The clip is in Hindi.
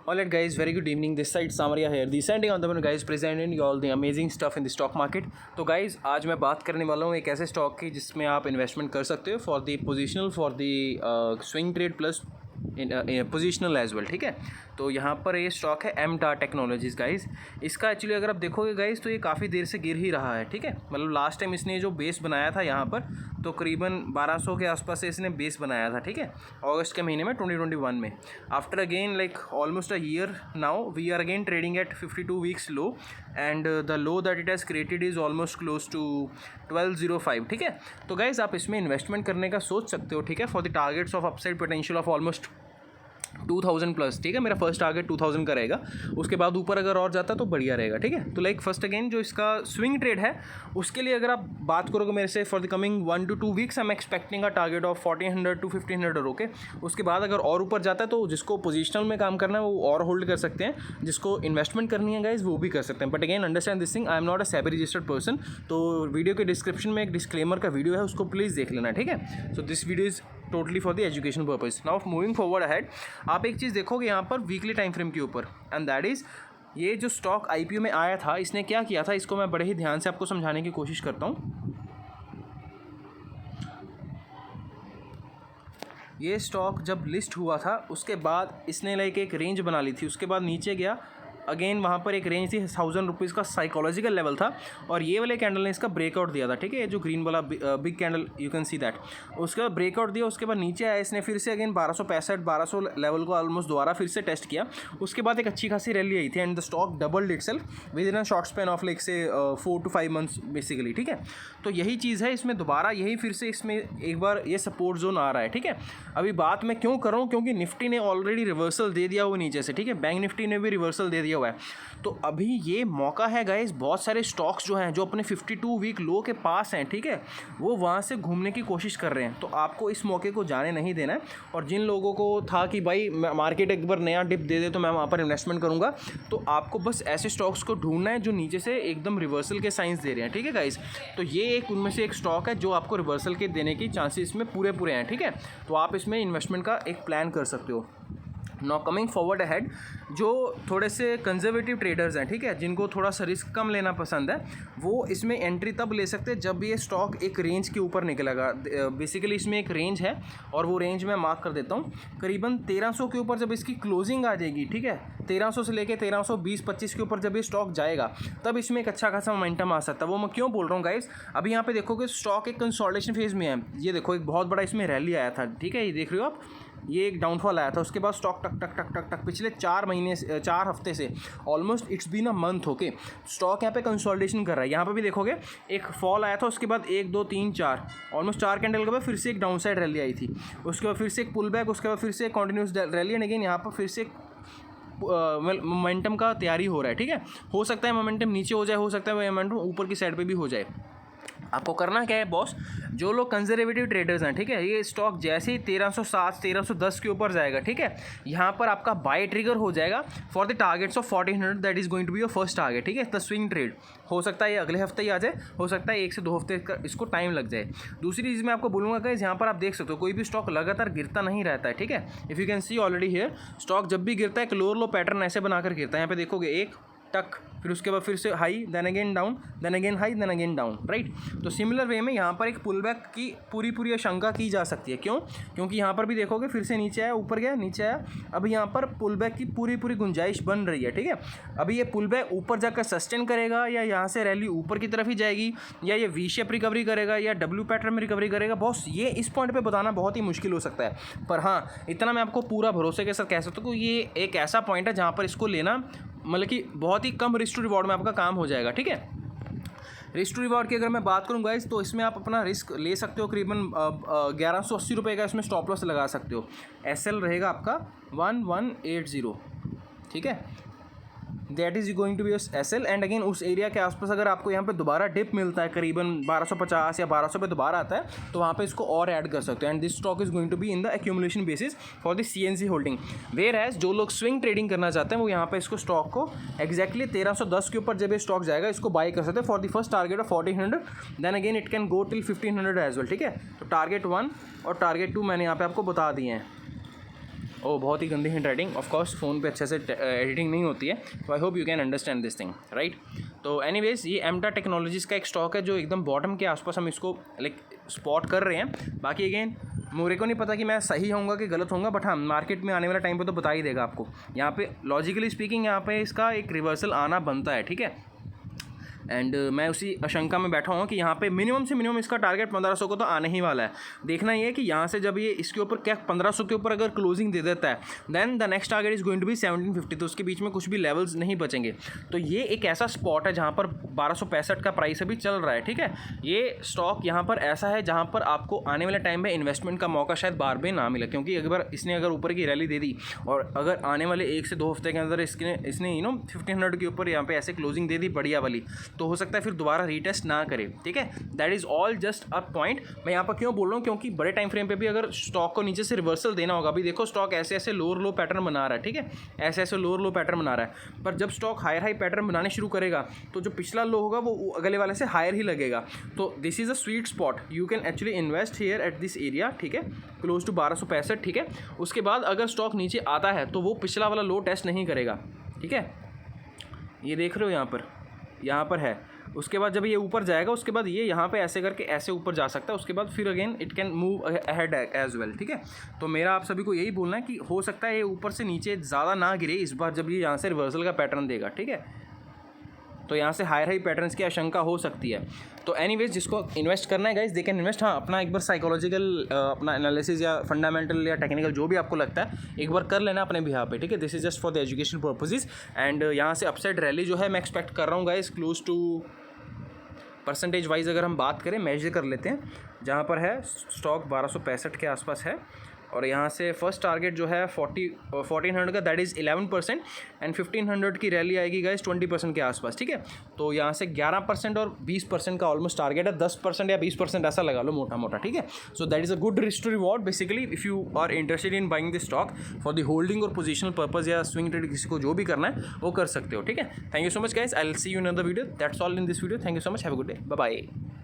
Alright guys, very good evening. This side Samaria here. The sending on the one guys presenting you all the amazing stuff in the stock market. तो guys आज मैं बात करने वाला हूँ एक ऐसे स्टॉक की जिसमें आप इन्वेस्टमेंट कर सकते हो for the positional for the swing trade plus positional as well. ठीक है, तो यहाँ पर ये स्टॉक है MTAR टेक्नोलॉजीज़ गाइस. इसका एक्चुअली अगर आप देखोगे गाइस तो ये काफ़ी देर से गिर ही रहा है. ठीक है, मतलब लास्ट टाइम इसने जो बेस बनाया था यहाँ पर तो करीबन 1200 के आसपास से इसने बेस बनाया था. ठीक है, अगस्त के महीने में 2021 में. After again like almost a year now we are again trading at 52 weeks low and the low that it has created is almost close to 1205. ठीक है, तो गाइस आप इसमें इन्वेस्टमेंट करने का सोच सकते हो. ठीक है, for the targets of upside potential of almost 2000 plus. ठीक है, मेरा फर्स्ट टारगेट 2000 का रहेगा. उसके बाद ऊपर अगर और जाता तो बढ़िया रहेगा. ठीक है, तो लाइक फर्स्ट अगेन जो इसका स्विंग ट्रेड है उसके लिए अगर आप बात करोगे मेरे से for the coming 1 to 2 weeks I am expecting a target of 1400 to 1500. Okay, उसके बाद अगर और ऊपर जाता है तो जिसको पोजिशनल में काम करना है वो और होल्ड कर सकते हैं, जिसको इन्वेस्टमेंट करनी है गाइज वो भी कर सकते हैं. But again understand this thing, I am not a SEBI registered person. तो वीडियो के डिस्क्रिप्शन में एक डिस्क्लेमर का वीडियो है, उसको प्लीज़ देख लेना. ठीक है, so this video is totally for the education purpose. Now moving forward ahead, आप एक चीज़ देखोगे यहाँ पर वीकली टाइम फ्रेम के ऊपर, एंड दैट इज़ ये जो स्टॉक IPO में आया था इसने क्या किया था, इसको मैं बड़े ही ध्यान से आपको समझाने की कोशिश करता हूँ. ये स्टॉक जब लिस्ट हुआ था उसके बाद इसने लाइक एक रेंज बना ली थी, उसके बाद नीचे गया अगेन, वहाँ पर एक रेंज थी 1000 रुपीज़ का साइकोलॉजिकल लेवल था और ये वाले कैंडल ने इसका ब्रेकआउट दिया था. ठीक है, जो ग्रीन वाला big candle you can see that, उसके बाद ब्रेकआउट दिया. उसके बाद नीचे आया इसने फिर से अगेन 1265 लेवल को ऑलमोस्ट दोबारा फिर से टेस्ट किया. उसके बाद एक अच्छी खासी रैली आई थी and the stock doubled itself with in a short span of like से 4 to 5 मंथ्स बेसिकली. ठीक है, तो यही चीज़ है इसमें दोबारा, यही फिर से इसमें एक बार ये सपोर्ट जोन आ रहा है. ठीक है, अभी बात मैं क्यों कर रहा हूँ, क्योंकि निफ्टी ने ऑलरेडी रिवर्सल दे दिया हुआ नीचे से. ठीक है, बैंक निफ्टी ने भी रिवर्सल दे दिया हुआ है. तो अभी ये मौका है गाइस, बहुत सारे स्टॉक्स जो हैं जो अपने 52 वीक लो के पास हैं, ठीक है, वो वहाँ से घूमने की कोशिश कर रहे हैं. तो आपको इस मौके को जाने नहीं देना है. और जिन लोगों को था कि भाई मार्केट एक बार नया डिप दे दे तो मैं वहाँ पर इन्वेस्टमेंट करूँगा, तो आपको बस ऐसे स्टॉक्स को ढूंढना है जो नीचे से एकदम रिवर्सल के साइंस दे रहे हैं. ठीक है गाइस, तो ये एक उनमें से एक स्टॉक है जो आपको रिवर्सल के देने की चांसेस इसमें पूरे हैं. ठीक है, तो आप इसमें इन्वेस्टमेंट का एक प्लान कर सकते हो. नाउ कमिंग फॉरवर्ड अहेड, जो थोड़े से कंजर्वेटिव ट्रेडर्स हैं, ठीक है, जिनको थोड़ा सा रिस्क कम लेना पसंद है, वो इसमें एंट्री तब ले सकते हैं जब ये स्टॉक एक रेंज के ऊपर निकलेगा. बेसिकली इसमें एक रेंज है और वो रेंज मैं मार्क कर देता हूँ. करीबन 1300 के ऊपर जब इसकी क्लोजिंग आ जाएगी, ठीक है, 1300 से लेकर 1320-25 के ऊपर जब ये स्टॉक जाएगा तब इसमें एक अच्छा खासा मोमेंटम आ सकता है. वो मैं क्यों बोल रहा हूँ गाइस, अभी यहाँ पे देखोगे स्टॉक एक कंसोलिडेशन फेज में है. ये देखो एक बहुत बड़ा इसमें रैली आया था. ठीक है, ये देख रहे हो आप, ये एक डाउनफॉल आया था, उसके बाद स्टॉक टक टक टक टक टक पिछले 4 हफ्ते से almost it's been a month होके स्टॉक यहाँ पे कंसोलिडेशन कर रहा है. यहाँ पे भी देखोगे एक फॉल आया था, उसके बाद 1 2 3 4 ऑलमोस्ट 4 कैंडल के बाद फिर से एक डाउन साइड रैली आई थी, उसके बाद फिर से एक पुल बैक, उसके बाद फिर से एक कॉन्टिन्यूस रैली एंड अगेन यहाँ पर फिर से मोमेंटम का तैयारी हो रहा है. ठीक है, हो सकता है मोमेंटम नीचे हो जाए, हो सकता है मोमेंटम ऊपर की साइड पे भी हो जाए. आपको करना क्या है बॉस, जो लोग कंजर्वेटिव ट्रेडर्स हैं, ठीक है, ये स्टॉक जैसे ही 1307 1310 के ऊपर जाएगा, ठीक है, यहाँ पर आपका बाय ट्रिगर हो जाएगा for the targets of 1400. That is going to be your first target. ठीक है, द स्विंग ट्रेड हो सकता है ये अगले हफ्ते ही आ जाए, हो सकता है 1 से 2 हफ्ते का इसको टाइम लग जाए. दूसरी चीज़ मैं आपको बोलूँगा कि यहाँ पर आप देख सकते हो कोई भी स्टॉक लगातार गिरता नहीं रहता है. ठीक है, if you can see already here, stock जब भी गिरता है एक लोअर लो पैटर्न ऐसे बनाकर गिरता है. यहाँ पे देखोगे एक टक, फिर उसके बाद फिर से high, then again down, then again high, then again down, right. तो सिमिलर वे में यहाँ पर एक पुल बैक की पूरी आशंका की जा सकती है. क्यों, क्योंकि यहाँ पर भी देखोगे फिर से नीचे आया, ऊपर गया, नीचे आया. अभी यहाँ पर पुल बैक की पूरी गुंजाइश बन रही है. ठीक है, अभी ये पुल बैक ऊपर जाकर सस्टेन करेगा या यहाँ से रैली ऊपर की तरफ ही जाएगी, या ये वी शेप रिकवरी करेगा या W पैटर्न में रिकवरी करेगा, बॉस ये इस पॉइंट पर बताना बहुत ही मुश्किल हो सकता है. पर हाँ, इतना मैं आपको पूरा भरोसे के साथ कह सकता हूँ कि ये एक ऐसा पॉइंट है जहाँ पर इसको लेना मतलब कि बहुत ही कम रिस्क टू रिवॉर्ड में आपका काम हो जाएगा. ठीक है, रिस्क टू रिवॉर्ड की अगर मैं बात करूँ गाइस तो इसमें आप अपना रिस्क ले सकते हो. करीबन 1180 रुपये का इसमें स्टॉप लॉस लगा सकते हो. SL रहेगा आपका 1180. ठीक है, that is going to be SL. And again उस एरिया के आसपास अगर आपको यहाँ पे दोबारा डिप मिलता है करीबन 1250 या 1200 पे दोबारा आता है तो वहाँ पे इसको और ऐड कर सकते हो. And this stock is going to be in the accumulation basis for the CNC holding. Whereas जो लोग स्विंग ट्रेडिंग करना चाहते हैं वो यहाँ पे इसको स्टॉक को एक्जैक्टली 1310 के ऊपर जब ये स्टॉक जाएगा इसको बाई कर सकते हैं for the first target of 1400. Then again it can go till 1500 as well. ठीक है, तो टारगेट 1 और टारगेट 2 मैंने यहाँ पे आपको बता दिए हैं. ओ बहुत ही गंदी hand writing, of course phone पे अच्छे से एडिटिंग नहीं होती है, तो I hope you can understand this thing, right. तो एनीवेज ये एमटा टेक्नोलॉजीज़ का एक स्टॉक है जो एकदम बॉटम के आसपास हम इसको लाइक स्पॉट कर रहे हैं। बाकी अगेन मेरे को नहीं पता कि मैं सही होऊंगा कि गलत होऊंगा, बट हाँ मार्केट में आने वाला टाइम पे तो बता ही देगा आपको। यहाँ पे लॉजिकली स्पीकिंग यहाँ पे इसका एक रिवर्सल आना बनता है, ठीक है। एंड मैं उसी आशंका में बैठा हूँ कि यहाँ पे मिनिमम से मिनिमम इसका टारगेट 1500 को तो आने ही वाला है। देखना ये है कि यहाँ से जब ये इसके ऊपर क्या 1500 के ऊपर अगर क्लोजिंग दे देता है, then the next target is going to be 1750, तो उसके बीच में कुछ भी लेवल्स नहीं बचेंगे। तो ये एक ऐसा स्पॉट है जहाँ पर 1265 का प्राइस अभी चल रहा है, ठीक है। ये स्टॉक यहाँ पर ऐसा है जहाँ पर आपको आने वाले टाइम में इन्वेस्टमेंट का मौका शायद बार बार ना मिले, क्योंकि अगर इसने अगर ऊपर की रैली दे दी और अगर आने वाले 1 से 2 हफ्ते के अंदर इसने 1500 के ऊपर यहाँ पे ऐसे क्लोजिंग दे दी बढ़िया वाली, तो हो सकता है फिर दोबारा रीटेस्ट ना करे, ठीक है। That is all just a point. मैं यहाँ पर क्यों बोल रहा हूँ, क्योंकि बड़े टाइम फ्रेम पे भी अगर स्टॉक को नीचे से रिवर्सल देना होगा, अभी देखो स्टॉक ऐसे ऐसे लोअर लो पैटर्न बना रहा है, ठीक है, ऐसे ऐसे लोअर लो पैटर्न बना रहा है, पर जब स्टॉक हायर हाई पैटर्न बनाने शुरू करेगा तो जो पिछला लो होगा वो अगले वाले से हायर ही लगेगा। तो this is a sweet spot, you can actually invest here at this area, ठीक है, क्लोज टू 1265, ठीक है। उसके बाद अगर स्टॉक नीचे आता है तो वो पिछला वाला लो टेस्ट नहीं करेगा, ठीक है। ये देख रहे हो यहाँ पर है। उसके बाद जब ये ऊपर जाएगा उसके बाद ये यहाँ पे ऐसे करके ऐसे ऊपर जा सकता है, उसके बाद फिर again it can move ahead as well, ठीक है। तो मेरा आप सभी को यही बोलना है कि हो सकता है ये ऊपर से नीचे ज़्यादा ना गिरे इस बार जब ये यहाँ से रिवर्सल का पैटर्न देगा, ठीक है। तो यहाँ से हायर हाई पैटर्न्स की आशंका हो सकती है। तो एनीवेज जिसको इन्वेस्ट करना है गाइस दे कैन इन्वेस्ट। हाँ, अपना एक बार साइकोलॉजिकल अपना एनालिसिस या फंडामेंटल या टेक्निकल जो भी आपको लगता है एक बार कर लेना अपने बिहाफ पे, ठीक है। This is just for the education purposes. And यहाँ से अपसाइड रैली जो है मैं एक्सपेक्ट कर रहा हूँ guys close to percentage wise अगर हम बात करें, मेजर कर लेते हैं, जहाँ पर है स्टॉक 1265 के आसपास है और यहाँ से फर्स्ट टारगेट जो है 1400 का, दैट इज़ 11%, एंड 1500 की रैली आएगी गाइस 20% के आसपास, ठीक है। तो यहाँ से 11% और 20% का ऑलमोस्ट टारगेट है, 10% या 20% ऐसा लगा लो मोटा मोटा, ठीक है। So that is a good risk to reward basically if you are interested in buying this stock for the holding और पोजिशनल पर्पज या स्विंग ट्रेड किसी को जो भी करना है वो कर सकते हो, ठीक है। Thank you so much guys, I will see you in another video. That's all in this video. Thank you so much, have a good day, bye bye.